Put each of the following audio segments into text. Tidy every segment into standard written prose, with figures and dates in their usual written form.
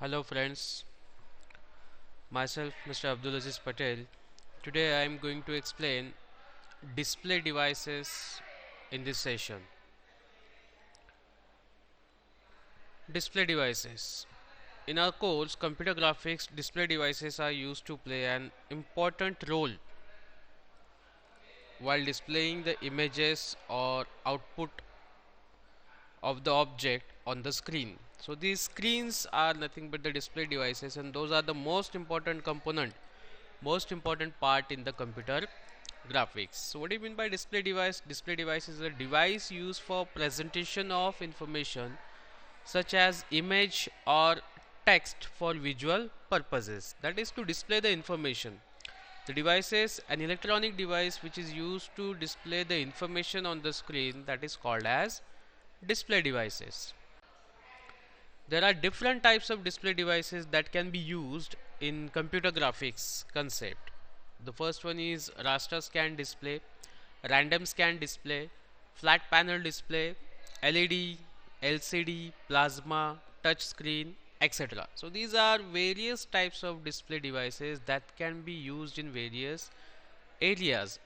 Hello friends, myself Mr. Abdul Aziz Patel. Today I am going to explain display devices in this session. Display devices. In our course, computer graphics, display devices are used to play an important role while displaying the images or output of the object on the screen. So these screens are nothing but the display devices, and those are the most important component, most important part in the computer graphics. So what do you mean by display device? Display device is a device used for presentation of information such as image or text for visual purposes, that is to display the information. The device is an electronic device which is used to display the information on the screen, that is called as display devices. There are different types of display devices that can be used in computer graphics concept. The first one is raster scan display, random scan display, flat panel display, LED, LCD, plasma, touch screen, etc. So these are various types of display devices that can be used in various areas,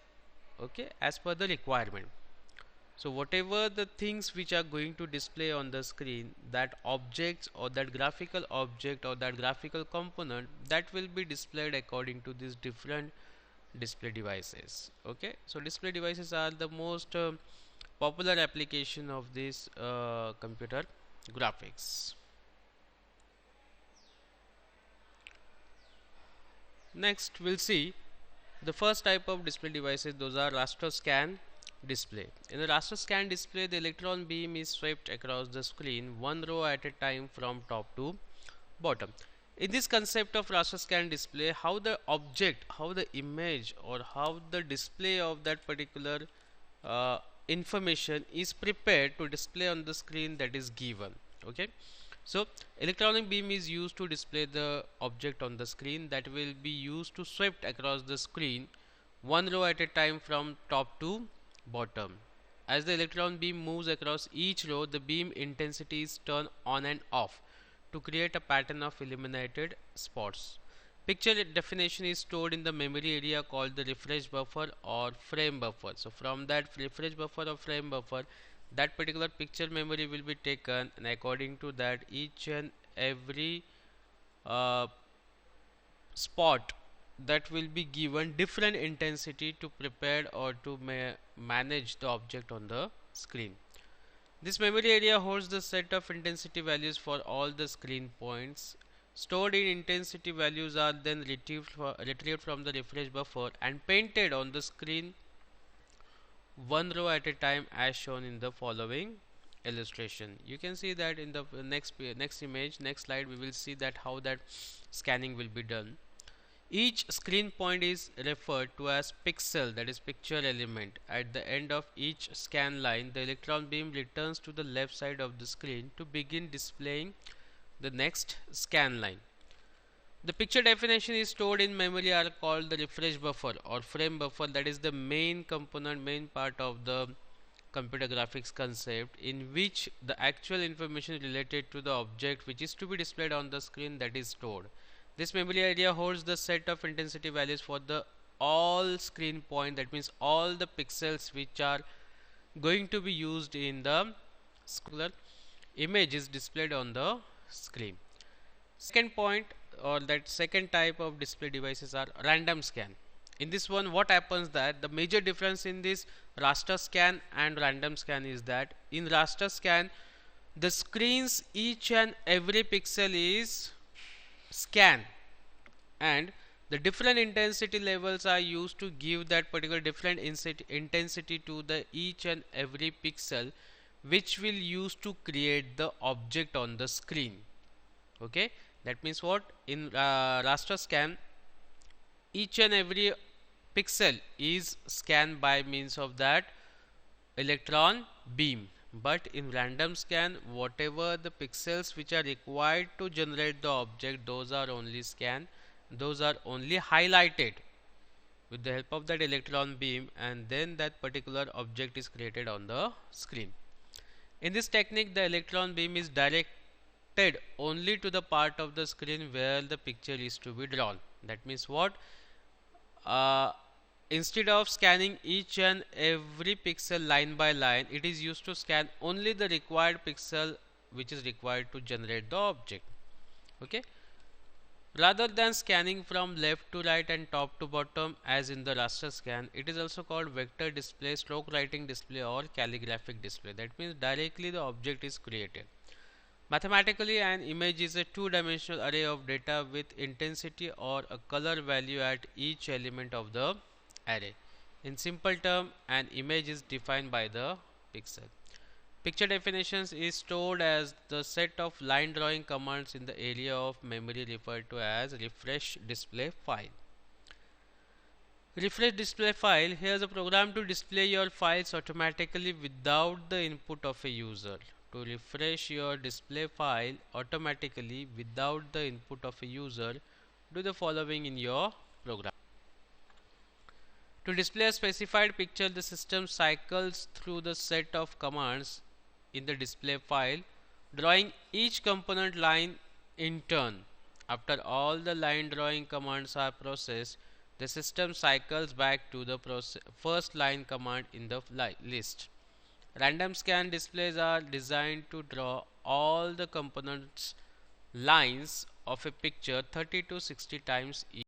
okay, as per the requirement. So whatever the things which are going to display on the screen, that objects or that graphical object or that graphical component, that will be displayed according to these different display devices. Okay, so display devices are the most popular application of this computer graphics. Next we'll see the first type of display devices, those are raster scan display. In a raster scan display, the electron beam is swept across the screen one row at a time from top to bottom. In this concept of raster scan display, how the object, how the image or how the display of that particular information is prepared to display on the screen that is given. Okay, so electronic beam is used to display the object on the screen, that will be used to swept across the screen one row at a time from top to bottom. As the electron beam moves across each row, the beam intensity is turned on and off to create a pattern of illuminated spots. Picture definition is stored in the memory area called the refresh buffer or frame buffer. So from that refresh buffer or frame buffer, that particular picture memory will be taken, and according to that each and every uh, spot that will be given different intensity to prepare or to manage the object on the screen. This memory area holds the set of intensity values for all the screen points. Stored in intensity values are then retrieved from the refresh buffer and painted on the screen one row at a time as shown in the following illustration. You can see that in the next image, next slide, we will see that how that scanning will be done. Each screen point is referred to as pixel, that is picture element. At the end of each scan line, the electron beam returns to the left side of the screen to begin displaying the next scan line. The picture definition is stored in memory are called the refresh buffer or frame buffer, that is the main component, main part of the computer graphics concept, in which the actual information related to the object which is to be displayed on the screen, that is stored. This memory area holds the set of intensity values for the all screen point, that means all the pixels which are going to be used in the image is displayed on the screen. Second point or that second type of display devices are random scan. In this one, what happens that the major difference in this raster scan and random scan is that in raster scan the screens each and every pixel is scan, and the different intensity levels are used to give that particular different intensity to the each and every pixel, which will use to create the object on the screen. Okay, that means what, in raster scan each and every pixel is scanned by means of that electron beam, but in random scan whatever the pixels which are required to generate the object, those are only scanned, those are only highlighted with the help of that electron beam, and then that particular object is created on the screen. In this technique, the electron beam is directed routed only to the part of the screen where the picture is to be drawn. That means what? Uh, Instead of scanning each and every pixel line by line, it is used to scan only the required pixel which is required to generate the object. Okay. Rather than scanning from left to right and top to bottom as in the raster scan, it is also called vector display, stroke writing display or calligraphic display. That means directly the object is created. Mathematically, an image is a two-dimensional array of data with intensity or a color value at each element of the array. In simple term, an image is defined by the pixel. Picture definitions is stored as the set of line drawing commands in the area of memory referred to as refresh display file. Refresh display file, here is a program to display your files automatically without the input of a user. To refresh your display file automatically without the input of a user, do the following in your program. To display a specified picture, the system cycles through the set of commands in the display file, drawing each component line in turn. After all the line drawing commands are processed, the system cycles back to the first line command in the list. Random scan displays are designed to draw all the components lines of a picture 30 to 60 times each.